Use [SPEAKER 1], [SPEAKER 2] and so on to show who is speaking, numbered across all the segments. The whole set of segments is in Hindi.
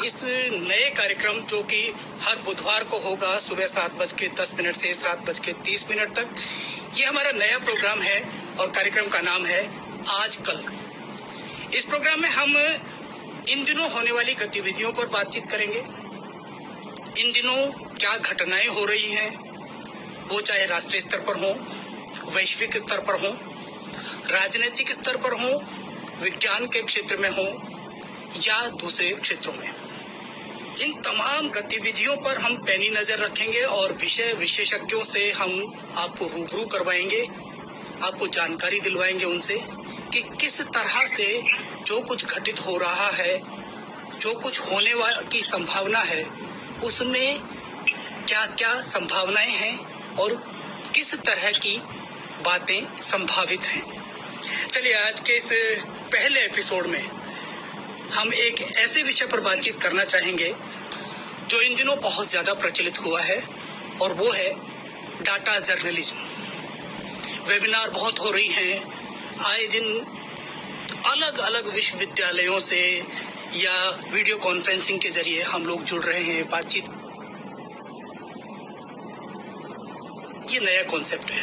[SPEAKER 1] इस नए कार्यक्रम जो कि हर बुधवार को होगा सुबह 7:10 से 7:30 तक, ये हमारा नया प्रोग्राम है और कार्यक्रम का नाम है आजकल। इस प्रोग्राम में हम इन दिनों होने वाली गतिविधियों पर बातचीत करेंगे। इन दिनों क्या घटनाएं हो रही हैं, वो चाहे राष्ट्रीय स्तर पर हो, वैश्विक स्तर पर हो, राजनीतिक स्तर पर हो, विज्ञान के क्षेत्र में हो या दूसरे क्षेत्रों में। इन तमाम गतिविधियों पर हम पैनी नजर रखेंगे और विषय विशेषज्ञों से हम आपको रूबरू करवाएंगे, आपको जानकारी दिलवाएंगे उनसे कि किस तरह से जो कुछ घटित हो रहा है, जो कुछ होने की संभावना है, उसमें क्या क्या संभावनाएं हैं और किस तरह की बातें संभावित हैं। चलिए, आज के इस पहले एपिसोड में हम एक ऐसे विषय पर बातचीत करना चाहेंगे जो इन दिनों बहुत ज्यादा प्रचलित हुआ है और वो है डाटा जर्नलिज्म। वेबिनार बहुत हो रही हैं, आए दिन अलग अलग विश्वविद्यालयों से या वीडियो कॉन्फ्रेंसिंग के जरिए हम लोग जुड़ रहे हैं, बातचीत। ये नया कॉन्सेप्ट है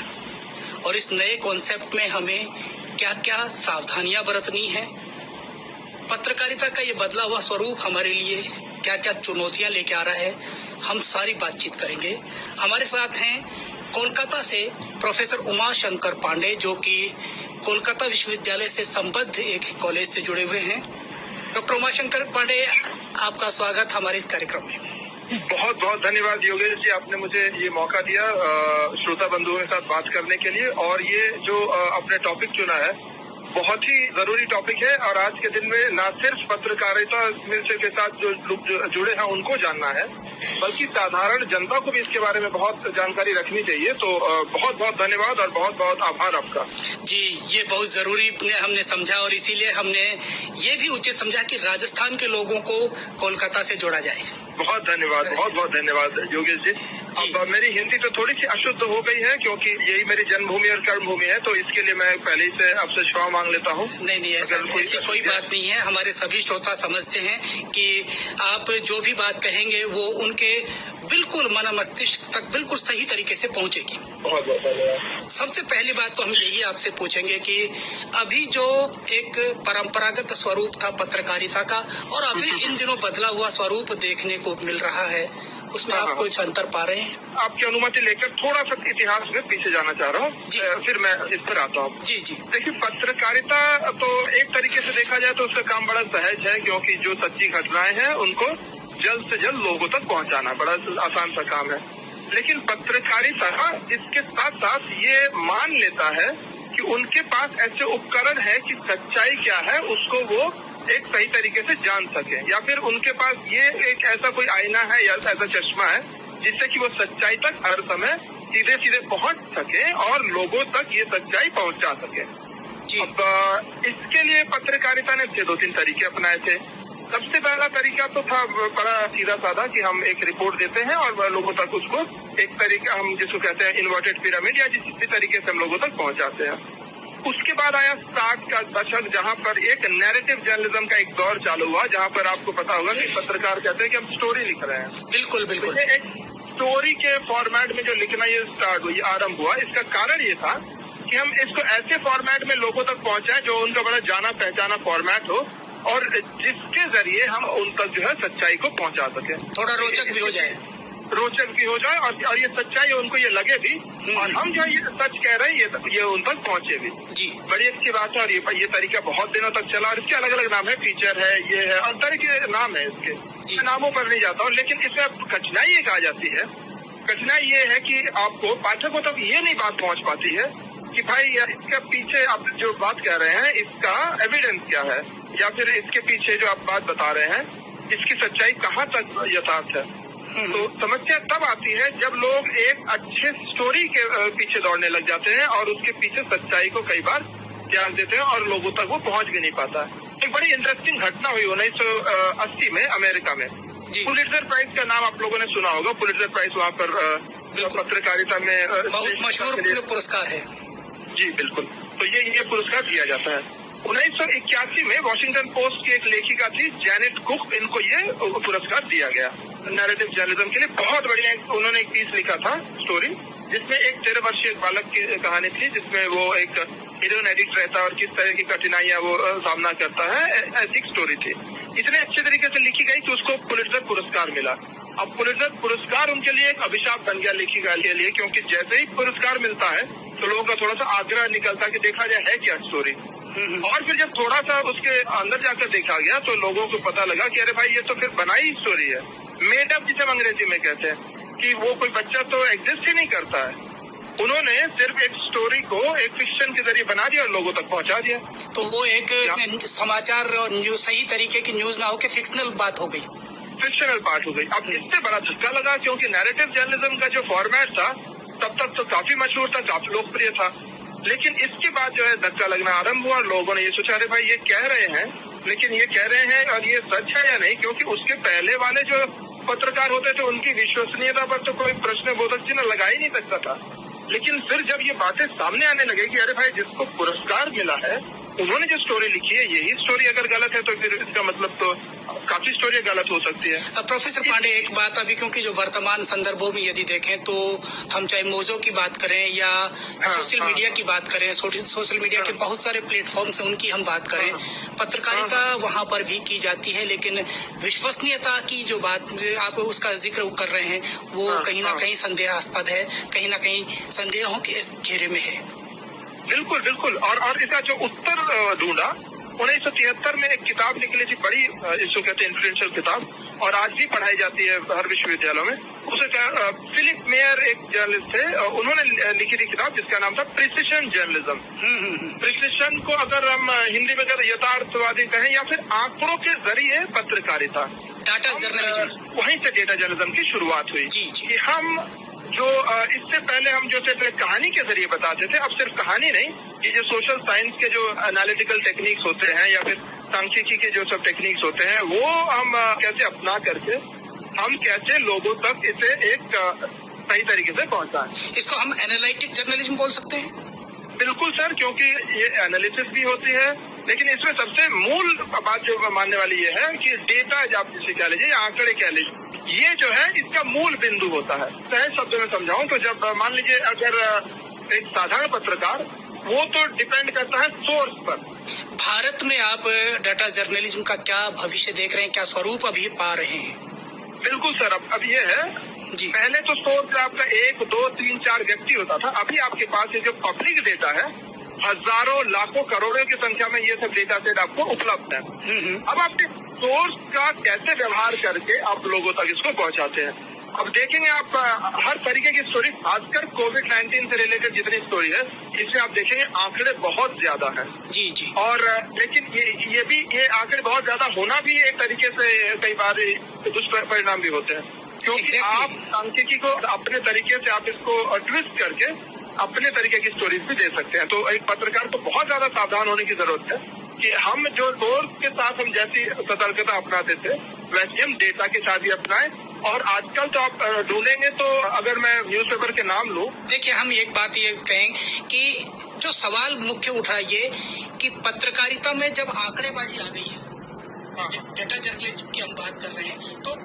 [SPEAKER 1] और इस नए कॉन्सेप्ट में हमें क्या क्या सावधानियां बरतनी है, पत्रकारिता का ये बदला हुआ स्वरूप हमारे लिए क्या क्या चुनौतियां लेके आ रहा है, हम सारी बातचीत करेंगे। हमारे साथ हैं कोलकाता से प्रोफेसर उमा शंकर पांडे, जो कि कोलकाता विश्वविद्यालय से संबद्ध एक कॉलेज से जुड़े हुए हैं। डॉक्टर उमा शंकर पांडे, आपका स्वागत हमारे इस कार्यक्रम में।
[SPEAKER 2] बहुत बहुत धन्यवाद योगेश जी, आपने मुझे ये मौका दिया श्रोता बंधुओं के साथ बात करने के लिए। और ये जो आपने टॉपिक चुना है बहुत ही जरूरी टॉपिक है और आज के दिन में न सिर्फ पत्रकारिता के साथ जो लोग जुड़े हैं उनको जानना है, बल्कि साधारण जनता को भी इसके बारे में बहुत जानकारी रखनी चाहिए। तो बहुत बहुत धन्यवाद और बहुत बहुत आभार आपका।
[SPEAKER 1] जी, ये बहुत जरूरी हमने समझा और इसीलिए हमने ये भी उचित समझा कि राजस्थान के लोगों को कोलकाता से जोड़ा जाए।
[SPEAKER 2] बहुत धन्यवाद, बहुत बहुत धन्यवाद योगेश जी। अब मेरी हिंदी तो थोड़ी सी अशुद्ध हो गई है क्योंकि यही मेरी जन्मभूमि और कर्मभूमि है, तो इसके लिए मैं पहले ही से आपसे क्षमा मांग लेता हूँ।
[SPEAKER 1] नहीं, ऐसी कोई बात नहीं है। हमारे सभी श्रोता समझते हैं कि आप जो भी बात कहेंगे वो उनके बिल्कुल मन मस्तिष्क तक बिल्कुल सही तरीके से पहुँचेगी।
[SPEAKER 2] बहुत बहुत धन्यवाद।
[SPEAKER 1] सबसे पहली बात तो हम यही आपसे पूछेंगे कि अभी जो एक परंपरागत स्वरूप था पत्रकारिता का और अभी इन दिनों बदला हुआ स्वरूप देखने को मिल रहा है, उसमें आप कुछ अंतर पा रहे हैं?
[SPEAKER 2] आपकी अनुमति लेकर थोड़ा सा इतिहास में पीछे जाना चाह रहा हूँ, फिर मैं इस पर आता हूँ।
[SPEAKER 1] जी।
[SPEAKER 2] देखिए, पत्रकारिता तो एक तरीके से देखा जाए तो उसका काम बड़ा सहज है, क्योंकि जो सच्ची घटनाएं हैं उनको जल्द से जल्द लोगों तक पहुँचाना बड़ा आसान सा काम है। लेकिन पत्रकारिता इसके साथ साथ ये मान लेता है कि उनके पास ऐसे उपकरण है कि सच्चाई क्या है उसको वो एक सही तरीके से जान सके, या फिर उनके पास ये एक ऐसा कोई आईना है या ऐसा चश्मा है जिससे कि वो सच्चाई तक हर समय सीधे सीधे पहुंच सके और लोगों तक ये सच्चाई पहुंचा सके। अब इसके लिए पत्रकारिता ने 2-3 तरीके अपनाए थे। सबसे पहला तरीका तो था बड़ा सीधा साधा कि हम एक रिपोर्ट देते हैं और लोगों तक उसको एक तरीका, हम जिसको कहते हैं इन्वर्टेड पिरामिड, या जिस तरीके से हम लोगों तक पहुंचाते हैं। उसके बाद आया 60 का दशक, जहां पर एक नैरेटिव जर्नलिज्म का एक दौर चालू हुआ, जहां पर आपको पता होगा कि पत्रकार कहते हैं कि हम स्टोरी लिख रहे हैं।
[SPEAKER 1] बिल्कुल।
[SPEAKER 2] एक स्टोरी के फॉर्मेट में जो लिखना ये स्टार्ट हुई, आरंभ हुआ, इसका कारण ये था कि हम इसको ऐसे फॉर्मेट में लोगों तक पहुंचाएं जो उनका बड़ा जाना पहचाना फॉर्मेट हो और जिसके जरिए हम उन तक जो है सच्चाई को पहुंचा सके,
[SPEAKER 1] थोड़ा रोचक भी हो जाए
[SPEAKER 2] और ये सच्चाई उनको ये लगे भी और हम जो ये सच कह रहे हैं ये उन तक पहुंचे भी।
[SPEAKER 1] जी,
[SPEAKER 2] बड़ी अच्छी बात है। और ये तरीका बहुत दिनों तक चला और इसके अलग अलग नाम है, फीचर है, ये है, और तरह के नाम है इसके। नामों पर नहीं जाता हूँ, लेकिन इसमें कठिनाई एक आ जाती है। कठिनाई ये है कि आपको पाठकों तक ये नहीं बात पहुंच पाती है कि भाई इसके पीछे आप जो बात कह रहे हैं इसका एविडेंस क्या है, या फिर इसके पीछे जो आप बात बता रहे हैं इसकी सच्चाई कहाँ तक यथार्थ है। तो समस्या तब आती है जब लोग एक अच्छे स्टोरी के पीछे दौड़ने लग जाते हैं और उसके पीछे सच्चाई को कई बार त्याग देते हैं और लोगों तक वो पहुंच भी नहीं पाता। एक बड़ी इंटरेस्टिंग घटना हुई 1980 में अमेरिका में। पुलित्जर प्राइज का नाम आप लोगों ने सुना होगा। पुलित्जर प्राइज वहाँ पर पत्रकारिता में
[SPEAKER 1] बहुत मशहूर पुरस्कार है।
[SPEAKER 2] जी बिल्कुल। तो ये पुरस्कार दिया जाता है। 1981 में वॉशिंगटन पोस्ट की एक लेखिका थी जैनेट कुक, इनको ये पुरस्कार दिया गया नैरेटिव जर्नलिज्म के लिए। बहुत बढ़िया उन्होंने एक पीस लिखा था, स्टोरी, जिसमें एक 13 वर्षीय बालक की कहानी थी, जिसमें वो एक हीरोइन एडिक्ट रहता है और किस तरह की कठिनाइयां वो सामना करता है, ऐसी एक स्टोरी थी। इतने अच्छे तरीके से लिखी गई कि उसको पुलित्जर पुरस्कार मिला। अब पुलित्जर पुरस्कार उनके लिए एक अभिशाप बन गया लेखिका के लिए, क्योंकि जैसे ही पुरस्कार मिलता है तो लोगों का थोड़ा सा आग्रह निकलता कि देखा जाए है क्या स्टोरी। और फिर जब थोड़ा सा उसके अंदर जाकर देखा गया तो लोगों को पता लगा कि अरे भाई ये तो फिर बनाई स्टोरी है, मेड अप, जिसे हम अंग्रेजी में कहते हैं, कि वो कोई बच्चा तो एग्जिस्ट ही नहीं करता है। उन्होंने सिर्फ एक स्टोरी को एक फिक्शन के जरिए बना दिया और लोगों तक पहुंचा दिया।
[SPEAKER 1] तो वो एक समाचार और न्यूज, सही तरीके की न्यूज ना हो के फिक्शनल बात हो गई,
[SPEAKER 2] फिक्शनल पार्ट हो गई। अब इससे बड़ा धक्का लगा, क्योंकि नैरेटिव जर्नलिज्म का जो फॉर्मेट था तब तक तो काफी मशहूर था, काफी लोकप्रिय था, लेकिन इसके बाद जो है धक्का लगना आरंभ हुआ। लोगों ने ये सोचा, अरे भाई ये कह रहे हैं, लेकिन ये कह रहे हैं और ये सच है या नहीं, क्योंकि उसके पहले वाले जो पत्रकार होते थे उनकी विश्वसनीयता पर तो कोई प्रश्नबोधक चिन्ह लगा ही नहीं सकता था। लेकिन फिर जब ये बातें सामने आने लगे कि अरे भाई जिसको पुरस्कार मिला है उन्होंने जो स्टोरी लिखी है यही स्टोरी अगर गलत है तो फिर इसका मतलब तो काफी स्टोरी गलत हो सकती है।
[SPEAKER 1] प्रोफेसर पांडे, एक बात अभी, क्योंकि जो वर्तमान संदर्भों में यदि देखें तो हम चाहे मोजो की बात करें या सोशल मीडिया की बात करें, सोशल मीडिया के बहुत सारे प्लेटफॉर्म्स हैं उनकी हम बात करें, पत्रकारिता वहां पर भी की जाती है, लेकिन विश्वसनीयता की जो बात आप उसका जिक्र कर रहे हैं वो कहीं ना कहीं संदेहास्पद है, कहीं ना कहीं संदेहों के घेरे में है।
[SPEAKER 2] बिल्कुल बिल्कुल। और इसका जो उत्तर ढूंढा, 1973 में एक किताब निकली थी, बड़ी इसको कहते हैं इन्फ्लुएंशियल किताब, और आज भी पढ़ाई जाती है हर विश्वविद्यालयों में। उसे फिलिप मेयर एक जर्नलिस्ट थे, उन्होंने लिखी थी किताब जिसका नाम था प्रिसिशन जर्नलिज्म। प्रिसिशन को अगर हम हिंदी में अगर यथार्थवादी कहें या फिर आंकड़ों के जरिए पत्रकारिता,
[SPEAKER 1] डाटा जर्नलिज्म,
[SPEAKER 2] वहीं से डेटा जर्नलिज्म की शुरुआत हुई। कि हम जो इससे पहले हम जो सिर्फ कहानी के जरिए बताते थे, अब सिर्फ कहानी नहीं, ये जो सोशल साइंस के जो एनालिटिकल टेक्निक्स होते हैं या फिर सांख्यिकी के जो सब टेक्निक्स होते हैं वो हम कैसे अपना करके हम कैसे लोगों तक इसे एक सही तरीके से पहुंचाएं।
[SPEAKER 1] इसको हम एनालिटिक जर्नलिज्म बोल सकते हैं।
[SPEAKER 2] बिल्कुल सर, क्योंकि ये एनालिसिस भी होती है, लेकिन इसमें सबसे मूल बात जो मानने वाली ये है कि डेटा, आप जिसे कह लीजिए, आंकड़े कह लीजिए, ये जो है इसका मूल बिंदु होता है। सहज शब्द में समझाऊं तो जब मान लीजिए अगर एक साधारण पत्रकार, वो तो डिपेंड करता है सोर्स पर।
[SPEAKER 1] भारत में आप डाटा जर्नलिज्म का क्या भविष्य देख रहे हैं, क्या स्वरूप अभी पा रहे हैं?
[SPEAKER 2] बिल्कुल सर, अब ये है जी, पहले तो सोर्स आपका 1, 2, 3, 4 व्यक्ति होता था। अभी आपके पास ये जो पब्लिक डेटा है, हजारों, लाखों, करोड़ों की संख्या में ये सब डेटा सेट आपको उपलब्ध है। अब आपके सोर्स का कैसे व्यवहार करके आप लोगों तक इसको पहुंचाते हैं। अब देखेंगे आप हर तरीके की स्टोरी, खासकर कोविड-19 से रिलेटेड जितनी स्टोरी है, इसमें आप देखेंगे आंकड़े बहुत ज्यादा हैं।
[SPEAKER 1] जी जी।
[SPEAKER 2] और लेकिन ये आंकड़े बहुत ज्यादा होना भी एक तरीके से कई बार दुष्परिणाम भी होते हैं, क्योंकि आप सांख्यिकी को अपने तरीके से आप इसको ट्विस्ट करके अपने तरीके की स्टोरीज भी दे सकते हैं। तो एक पत्रकार को बहुत ज्यादा सावधान होने की जरूरत है कि हम जो सोर्स के साथ हम जैसी सतर्कता अपनाते थे वैसे हम डेटा के साथ भी अपनाएं। और आजकल तो आप ढूंढेंगे तो अगर मैं न्यूज़पेपर के नाम लूं,
[SPEAKER 1] देखिए हम एक बात ये कहें कि जो सवाल मुख्य उठ रहा है ये कि पत्रकारिता में जब आंकड़ेबाजी आ गई है, डेटा जर्नलिज्म की हम बात कर रहे हैं, तो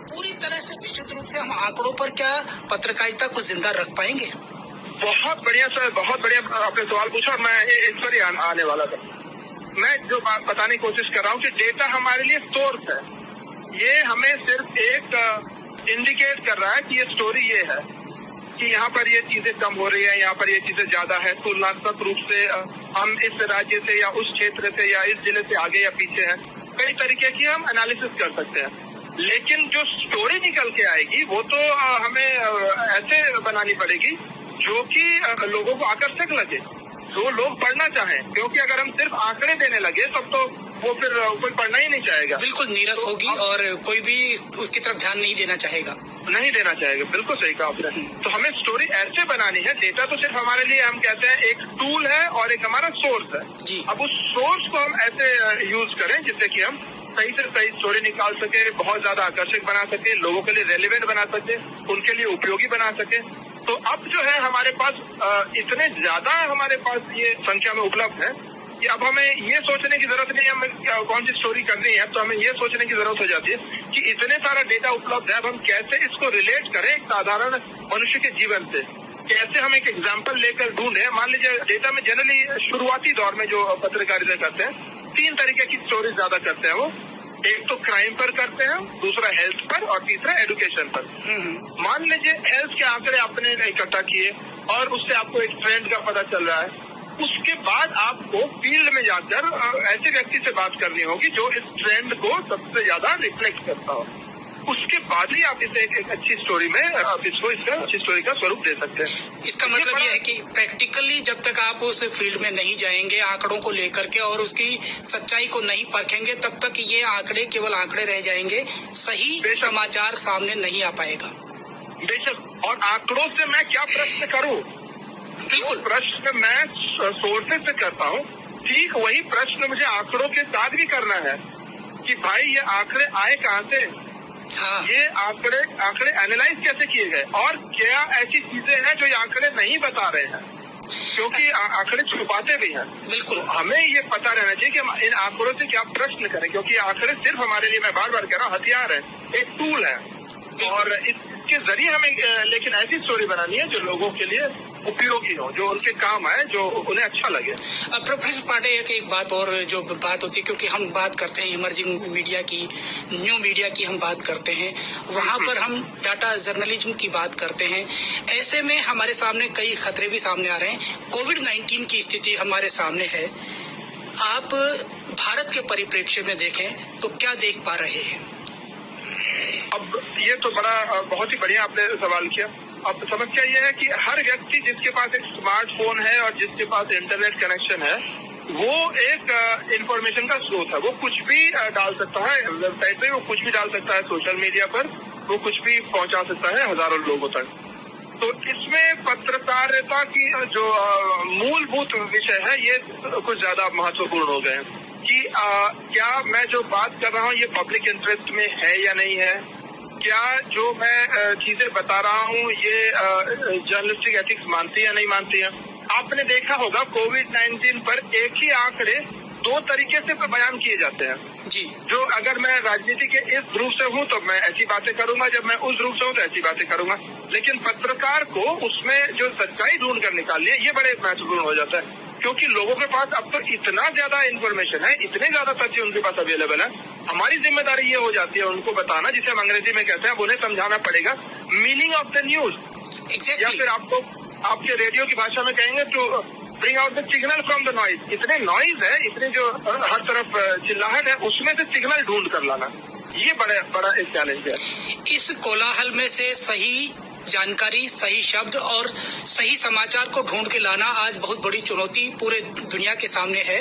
[SPEAKER 1] पूरी तरह से विशुद्ध रूप से हम आंकड़ों पर क्या पत्रकारिता को जिंदा रख पाएंगे?
[SPEAKER 2] बहुत बढ़िया सर, बहुत बढ़िया आपने सवाल पूछा, मैं इस पर ही आने वाला था। मैं जो बात बताने की कोशिश कर रहा हूँ कि डेटा हमारे लिए सोर्स है, ये हमें सिर्फ एक इंडिकेट कर रहा है कि ये स्टोरी ये है कि यहाँ पर ये चीजें कम हो रही है, यहाँ पर ये चीजें ज्यादा है, तुलनात्मक रूप से हम इस राज्य से या उस क्षेत्र से या इस जिले से आगे या पीछे हैं, कई तरीके की हम एनालिसिस कर सकते हैं। लेकिन जो स्टोरी निकल के आएगी वो तो हमें ऐसे बनानी पड़ेगी जो कि लोगों को आकर्षक लगे, जो लोग पढ़ना चाहें, क्योंकि अगर हम सिर्फ आंकड़े देने लगे तब तो वो फिर कोई पढ़ना ही नहीं चाहेगा,
[SPEAKER 1] बिल्कुल नीरस तो होगी और कोई भी उसकी तरफ ध्यान नहीं देना चाहेगा। बिल्कुल सही कहा आपने। तो हमें स्टोरी ऐसे बनानी है, डेटा तो सिर्फ हमारे लिए हम कहते हैं एक टूल है और एक हमारा सोर्स है जी। अब उस सोर्स को हम ऐसे यूज करें जिससे कि हम सही से सही स्टोरी निकाल सके, बहुत ज्यादा आकर्षक बना सके, लोगों के लिए रेलेवेंट बना सके, उनके लिए उपयोगी बना सके। तो अब जो है हमारे पास इतने ज्यादा हमारे पास ये संख्या में उपलब्ध है
[SPEAKER 2] कि अब हमें ये सोचने की जरूरत नहीं है हमें कौन सी स्टोरी करनी है, तो हमें ये सोचने की जरूरत हो जाती है कि इतने सारा डेटा उपलब्ध है, अब हम कैसे इसको रिलेट करें एक साधारण मनुष्य के जीवन से, कैसे हम एक एग्जाम्पल लेकर ढूंढे। मान लीजिए डेटा में जनरली शुरुआती दौर में जो पत्रकारिता करते हैं 3 तरीके की स्टोरी ज्यादा करते हैं वो, एक तो क्राइम पर करते हैं, दूसरा हेल्थ पर और तीसरा एजुकेशन पर। मान लीजिए हेल्थ के आंकड़े आपने इकट्ठा किए और उससे आपको एक ट्रेंड का पता चल रहा है, उसके बाद आपको फील्ड में जाकर ऐसे व्यक्ति से बात करनी होगी जो इस ट्रेंड को सबसे ज्यादा रिफ्लेक्ट करता हो, उसके बाद ही आप इसे एक अच्छी स्टोरी में आप इसको इसका अच्छी स्टोरी का स्वरूप दे सकते हैं।
[SPEAKER 1] इसका मतलब ये है कि प्रैक्टिकली जब तक आप उस फील्ड में नहीं जाएंगे आंकड़ों को लेकर के और उसकी सच्चाई को नहीं परखेंगे, तब तक ये आंकड़े केवल आंकड़े रह जाएंगे, सही समाचार सामने नहीं आ पाएगा।
[SPEAKER 2] बेशक, और आंकड़ों से मैं क्या प्रश्न करूं, बिल्कुल प्रश्न मैं सोर्सेज से करता हूं, ठीक वही प्रश्न मुझे आंकड़ों के साथ भी करना है कि भाई ये आंकड़े आए कहां से,
[SPEAKER 1] हाँ।
[SPEAKER 2] ये आंकड़े एनालाइज कैसे किए गए और क्या ऐसी चीजें हैं जो ये आंकड़े नहीं बता रहे हैं, क्योंकि आंकड़े छुपाते भी हैं।
[SPEAKER 1] बिल्कुल,
[SPEAKER 2] हमें ये पता रहना चाहिए कि हम इन आंकड़ों से क्या प्रश्न करें, क्योंकि आंकड़े सिर्फ हमारे लिए, मैं बार बार कह रहा हूँ, हथियार है, एक टूल है, और इसके जरिए हमें लेकिन ऐसी स्टोरी बनानी है जो लोगों के लिए उपयोगी हो, जो उनके काम आए, जो उन्हें अच्छा लगे।
[SPEAKER 1] प्रोफेसर पांडे, एक बात और जो बात होती है, क्योंकि हम बात करते हैं इमर्जिंग मीडिया की, न्यू मीडिया की हम बात करते हैं, वहां पर हम डाटा जर्नलिज्म की बात करते हैं। ऐसे में हमारे सामने कई खतरे भी सामने आ रहे हैं। कोविड-19 की स्थिति हमारे सामने है, आप भारत के परिप्रेक्ष्य में देखें तो क्या देख पा रहे हैं?
[SPEAKER 2] अब ये तो बहुत ही बढ़िया आपने सवाल किया। अब समस्या ये है कि हर व्यक्ति जिसके पास एक स्मार्टफोन है और जिसके पास इंटरनेट कनेक्शन है, वो एक इंफॉर्मेशन का स्रोत है, वो कुछ भी डाल सकता है वेबसाइट पे, वो कुछ भी डाल सकता है सोशल मीडिया पर, वो कुछ भी पहुंचा सकता है हजारों लोगों तक। तो इसमें पत्रकारिता की जो मूलभूत विषय है ये कुछ ज्यादा महत्वपूर्ण हो गए हैं कि क्या मैं जो बात कर रहा हूँ ये पब्लिक इंटरेस्ट में है या नहीं है, क्या जो मैं चीजें बता रहा हूँ ये जर्नलिस्टिक एथिक्स मानती है या नहीं मानती है। आपने देखा होगा कोविड-19 पर एक ही आंकड़े 2 तरीके से बयान किए जाते हैं
[SPEAKER 1] जी।
[SPEAKER 2] जो अगर मैं राजनीति के इस ध्रुव से हूँ तो मैं ऐसी बातें करूंगा, जब मैं उस ध्रुव से हूँ तो ऐसी बातें करूंगा, लेकिन पत्रकार को उसमें जो सच्चाई ढूंढ कर निकालनी है ये बड़े महत्वपूर्ण हो जाता है, क्योंकि लोगों के पास अब तो इतना ज्यादा इन्फॉर्मेशन है, इतने ज्यादा तथ्य उनके पास अवेलेबल है। हमारी जिम्मेदारी ये हो जाती है उनको बताना, जिसे हम अंग्रेजी में कहते हैं, उन्हें समझाना पड़ेगा मीनिंग ऑफ द न्यूज। या फिर आपको आपके रेडियो की भाषा में कहेंगे तो bring out the signal from the noise. इतने नॉइज है, इतने जो हर तरफ चिल्लाहट है, उसमें से सिग्नल ढूंढ कर लाना, ये बड़ा एक चैलेंज है।
[SPEAKER 1] इस कोलाहल में से सही जानकारी, सही शब्द और सही समाचार को ढूंढ के लाना आज बहुत बड़ी चुनौती पूरे दुनिया के सामने है,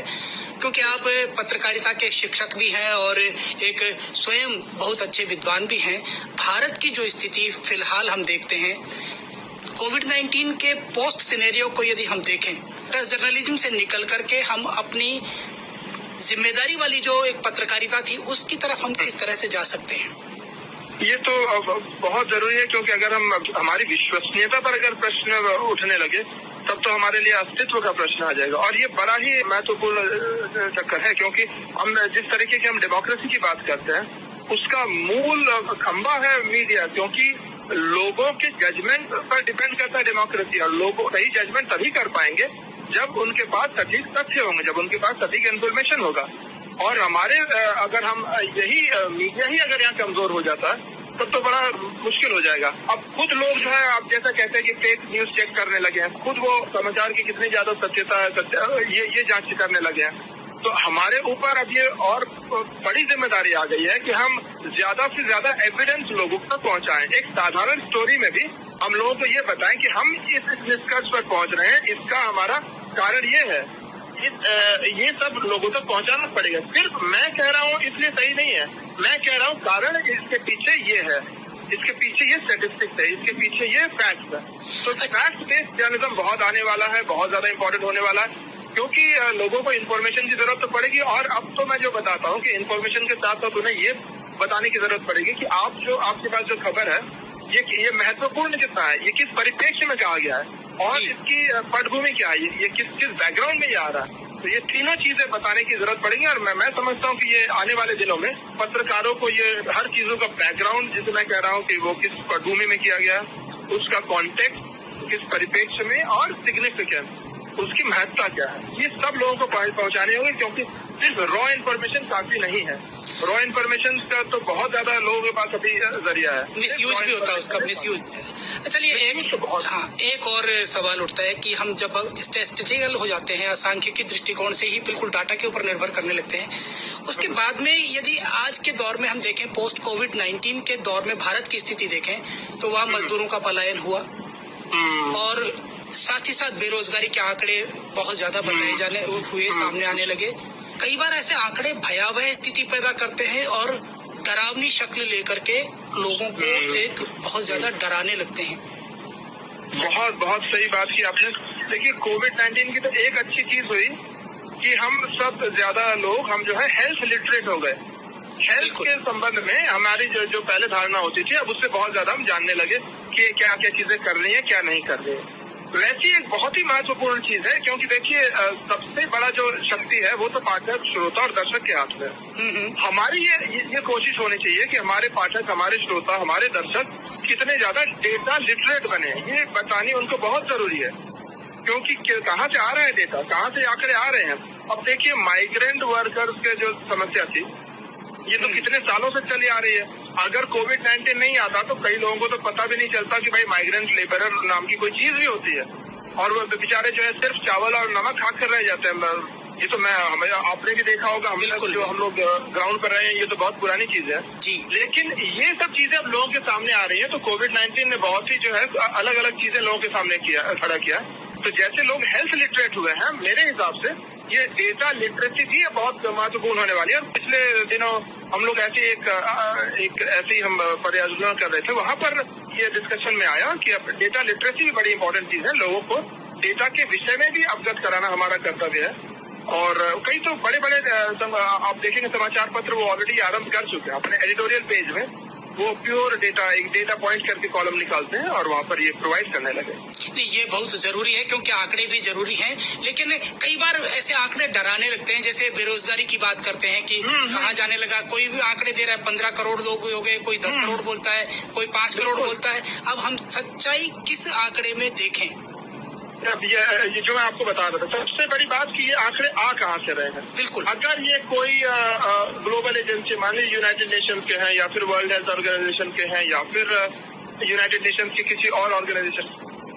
[SPEAKER 1] क्योंकि आप पत्रकारिता के शिक्षक भी हैं और एक स्वयं बहुत अच्छे विद्वान भी हैं। भारत की जो स्थिति फिलहाल हम देखते हैं, कोविड-19 के पोस्ट सिनेरियो को यदि हम देखें, जर्नलिज्म से निकल करके हम अपनी जिम्मेदारी वाली जो एक पत्रकारिता थी उसकी तरफ हम किस तरह से जा सकते हैं?
[SPEAKER 2] ये तो बहुत जरूरी है, क्योंकि अगर हम हमारी विश्वसनीयता पर अगर प्रश्न उठने लगे तब तो हमारे लिए अस्तित्व का प्रश्न आ जाएगा, और ये बड़ा ही महत्वपूर्ण चक्कर है, क्योंकि हम जिस तरीके की हम डेमोक्रेसी की बात करते हैं उसका मूल खंबा है मीडिया, क्योंकि लोगों के जजमेंट पर डिपेंड करता है डेमोक्रेसी, और लोग सही जजमेंट तभी कर पाएंगे जब उनके पास सटीक तथ्य होंगे, जब उनके पास सटीक इन्फॉर्मेशन होगा। और हमारे अगर हम यही मीडिया ही अगर यहाँ कमजोर हो जाता है तब तो बड़ा मुश्किल हो जाएगा। अब खुद लोग जो है, आप जैसा कहते हैं कि फेक न्यूज चेक करने लगे हैं, खुद वो समाचार की कितनी ज्यादा सत्यता है ये जांच करने लगे हैं। तो हमारे ऊपर अब ये और बड़ी जिम्मेदारी आ गई है कि हम ज्यादा से ज्यादा एविडेंस लोगों तक पहुंचाएं। एक साधारण स्टोरी में भी हम लोगों को ये बताएं कि हम इस निष्कर्ष पर पहुंच रहे हैं, इसका हमारा कारण ये है, ये सब लोगों तक पहुंचाना पड़ेगा। सिर्फ मैं कह रहा हूँ इसलिए सही नहीं है, मैं कह रहा हूँ कारण इसके पीछे ये है, इसके पीछे ये स्टैटिस्टिक्स है, इसके पीछे ये फैक्ट्स है। तो फैक्ट बेस्ड जर्नलिज्म बहुत आने वाला है, बहुत ज्यादा इंपॉर्टेंट होने वाला है, क्योंकि लोगों को इन्फॉर्मेशन की जरूरत तो पड़ेगी। और अब तो मैं जो बताता हूँ कि इन्फॉर्मेशन के साथ साथ उन्हें ये बताने की जरूरत पड़ेगी कि आपके पास जो खबर है ये महत्वपूर्ण कितना है, ये किस परिप्रेक्ष्य में कहा गया है और इसकी पटभूमि क्या है, ये किस बैकग्राउंड में ये आ रहा है। तो ये तीनों चीजें बताने की जरूरत पड़ेगी और मैं समझता हूँ कि ये आने वाले दिनों में पत्रकारों को ये हर चीजों का बैकग्राउंड, जिसे मैं कह रहा हूँ कि वो किस पटभूमि में किया गया, उसका कॉन्टेक्स्ट किस परिप्रेक्ष्य में और सिग्निफिकेंस, उसकी महत्ता क्या है, ये सब लोगों को पहुंचाने होंगे, क्योंकि सिर्फ रॉ इन्फॉर्मेशन काफी नहीं है। रॉ इन्फॉर्मेशन का तो बहुत ज्यादा लोगों के पास अभी जरिया है,
[SPEAKER 1] मिसयूज भी होता है उसका, मिसयूज। चलिए एक और सवाल उठता है कि हम जब स्टैटिस्टिकल हो जाते हैं, सांख्यिकी दृष्टिकोण से ही बिल्कुल डाटा के ऊपर निर्भर करने लगते हैं, उसके बाद में यदि आज के दौर में हम देखें, पोस्ट कोविड-19 के दौर में भारत की स्थिति देखें तो वहाँ मजदूरों का पलायन हुआ और साथ ही साथ बेरोजगारी के आंकड़े बहुत ज्यादा बताए जाने हुए, सामने आने लगे। कई बार ऐसे आंकड़े भयावह स्थिति पैदा करते हैं और डरावनी शक्ल लेकर के लोगों को एक बहुत ज्यादा डराने लगते हैं।
[SPEAKER 2] बहुत सही बात की आपने। देखिए, कोविड-19 की तो एक अच्छी चीज हुई कि हम सब ज्यादा लोग हम जो है हेल्थ लिटरेट हो गए। हेल्थ के संबंध में हमारी जो पहले धारणा होती थी, अब उससे बहुत ज्यादा हम जानने लगे कि क्या क्या चीजें कर रही है, क्या नहीं कर रही है। वैसी एक बहुत ही महत्वपूर्ण चीज है, क्योंकि देखिए सबसे बड़ा जो शक्ति है वो तो पाठक, श्रोता और दर्शक के हाथ में है। हमारी ये कोशिश होनी चाहिए कि हमारे पाठक, हमारे श्रोता, हमारे दर्शक कितने ज्यादा डेटा लिटरेट बने, ये बतानी उनको बहुत जरूरी है। क्योंकि कहाँ से आ रहा है डेटा, कहाँ से आंकड़े आ रहे हैं। अब देखिए, माइग्रेंट वर्कर्स के जो समस्या थी, ये तो कितने सालों से चली आ रही है। अगर कोविड-19 नहीं आता तो कई लोगों को तो पता भी नहीं चलता कि भाई माइग्रेंट लेबरर नाम की कोई चीज भी होती है, और वो बेचारे जो है सिर्फ चावल और नमक खा कर रह जाते हैं। ये तो आपने भी देखा होगा, हम लोग ग्राउंड पर रहे हैं, ये तो बहुत पुरानी चीज है जी। लेकिन ये सब चीजें अब लोगों के सामने आ रही है, तो कोविड-19 ने बहुत ही जो है अलग अलग चीजें लोगों के सामने खड़ा किया। तो जैसे लोग हेल्थ लिटरेट हुए हैं, मेरे हिसाब से ये डेटा लिटरेसी भी बहुत महत्वपूर्ण होने वाली है। और पिछले दिनों हम लोग ऐसी एक ऐसी हम परियोजना कर रहे थे, वहाँ पर ये डिस्कशन में आया कि अब डेटा लिटरेसी भी बड़ी इंपॉर्टेंट चीज है। लोगों को डेटा के विषय में भी अवगत कराना हमारा कर्तव्य है। और कई तो बड़े बड़े आप देखेंगे समाचार पत्र वो ऑलरेडी आरंभ कर चुके हैं अपने एडिटोरियल पेज में, वो प्योर डेटा, एक डेटा पॉइंट करके कॉलम निकालते हैं और वहाँ पर ये प्रोवाइड करने लगे।
[SPEAKER 1] ये बहुत जरूरी है, क्योंकि आंकड़े भी जरूरी हैं, लेकिन कई बार ऐसे आंकड़े डराने लगते हैं। जैसे बेरोजगारी की बात करते हैं कि कहाँ जाने लगा, कोई भी आंकड़े दे रहा है 15 करोड़ लोग हो गए, कोई 10 करोड़ बोलता है, कोई 5 करोड़ बोलता है। अब हम सच्चाई किस आंकड़े में देखें?
[SPEAKER 2] अब ये जो मैं आपको बता रहा था, सबसे बड़ी बात कि ये आंकड़े आ कहाँ से रहे हैं।
[SPEAKER 1] बिल्कुल,
[SPEAKER 2] अगर ये कोई ग्लोबल एजेंसी, मान लीजिए यूनाइटेड नेशन के हैं, या फिर वर्ल्ड हेल्थ ऑर्गेनाइजेशन के हैं, या फिर यूनाइटेड नेशन की किसी और ऑर्गेनाइजेशन,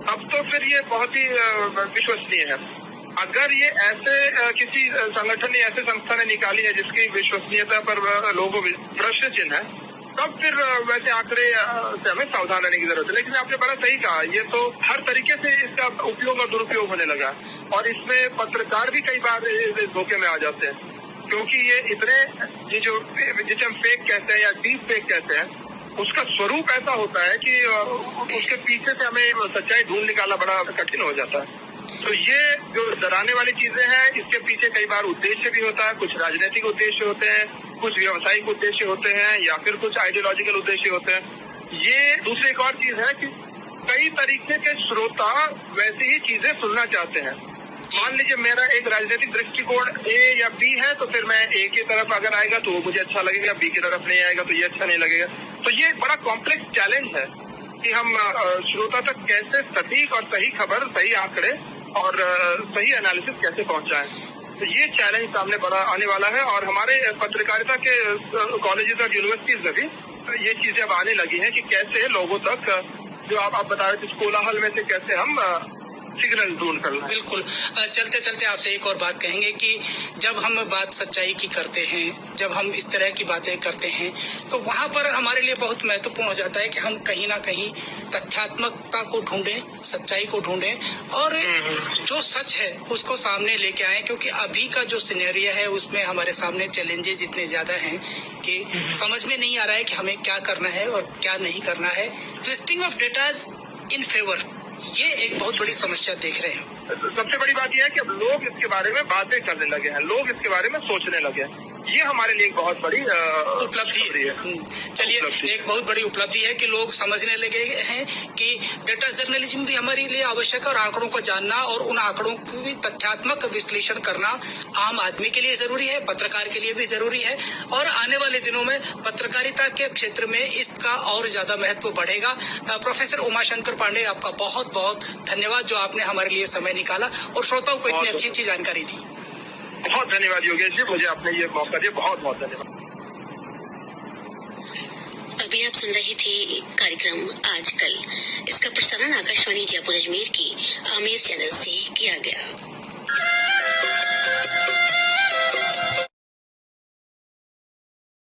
[SPEAKER 2] अब तो फिर ये बहुत ही विश्वसनीय है। अगर ये ऐसे किसी संगठन या ऐसे संस्था ने निकाली है जिसकी विश्वसनीयता पर लोगों को प्रश्न चिन्ह है, तब फिर वैसे आंकड़े से हमें सावधान रहने की जरूरत है। लेकिन आपने बड़ा सही कहा, ये तो हर तरीके से इसका उपयोग और दुरुपयोग होने लगा, और इसमें पत्रकार भी कई बार धोखे में आ जाते हैं, क्योंकि ये जो जिसे हम फेक कहते हैं या डीप फेक कहते हैं, उसका स्वरूप ऐसा होता है कि उसके पीछे से हमें सच्चाई ढूंढ निकालना बड़ा कठिन हो जाता है। तो ये जो डराने वाली चीजें हैं, इसके पीछे कई बार उद्देश्य भी होता है, कुछ राजनीतिक उद्देश्य होते हैं, कुछ व्यावसायिक उद्देश्य होते हैं, या फिर कुछ आइडियोलॉजिकल उद्देश्य होते हैं। ये दूसरी एक और चीज है कि कई तरीके के श्रोता वैसी ही चीजें सुनना चाहते हैं। मान लीजिए मेरा एक राजनीतिक दृष्टिकोण ए या बी है, तो फिर मैं ए की तरफ अगर आएगा तो मुझे अच्छा लगेगा, बी की तरफ नहीं आएगा तो ये अच्छा नहीं लगेगा। तो ये एक बड़ा कॉम्प्लेक्स चैलेंज है कि हम श्रोता तक कैसे सटीक और सही खबर, सही आंकड़े और सही एनालिसिस कैसे पहुंचाएं। तो ये चैलेंज सामने बड़ा आने वाला है, और हमारे पत्रकारिता के कॉलेजेस और यूनिवर्सिटीज में भी ये चीजें अब आने लगी हैं कि कैसे लोगों तक, जो आप बता रहे थे, इस कोलाहल में से कैसे हम सिग्नल ढूंढ करना।
[SPEAKER 1] बिल्कुल। चलते चलते आपसे एक और बात कहेंगे कि जब हम बात सच्चाई की करते हैं, जब हम इस तरह की बातें करते हैं, तो वहाँ पर हमारे लिए बहुत महत्वपूर्ण हो जाता है कि हम कहीं ना कहीं तथ्यात्मकता को ढूंढें, सच्चाई को ढूंढें, और जो सच है उसको सामने लेके आए। क्योंकि अभी का जो सिनेरियो है उसमें हमारे सामने चैलेंजेस इतने ज्यादा हैं कि समझ में नहीं आ रहा है कि हमें क्या करना है और क्या नहीं करना है। Twisting of data in favour, ये एक बहुत बड़ी समस्या देख रहे हैं।
[SPEAKER 2] सबसे बड़ी बात यह है कि अब लोग इसके बारे में बातें करने लगे हैं, लोग इसके बारे में सोचने लगे हैं। ये हमारे लिए एक बहुत बड़ी
[SPEAKER 1] उपलब्धि है। चलिए, एक बहुत बड़ी उपलब्धि है कि लोग समझने लगे हैं कि डेटा जर्नलिज्म भी हमारे लिए आवश्यक है और आंकड़ों को जानना और उन आंकड़ों को भी तथ्यात्मक विश्लेषण करना आम आदमी के लिए जरूरी है, पत्रकार के लिए भी जरूरी है और आने वाले दिनों में पत्रकारिता के क्षेत्र में इसका और ज्यादा महत्व बढ़ेगा। प्रोफेसर उमाशंकर पांडे, आपका बहुत बहुत धन्यवाद जो आपने हमारे लिए समय निकाला और श्रोताओं को इतनी अच्छी जानकारी दी।
[SPEAKER 2] बहुत धन्यवाद योगेश जी, मुझे आपने ये मौका दिया, बहुत बहुत धन्यवाद।
[SPEAKER 3] अभी आप सुन रहे थे कार्यक्रम आजकल। इसका प्रसारण आकाशवाणी जयपुर अजमेर की आमिर चैनल से किया गया।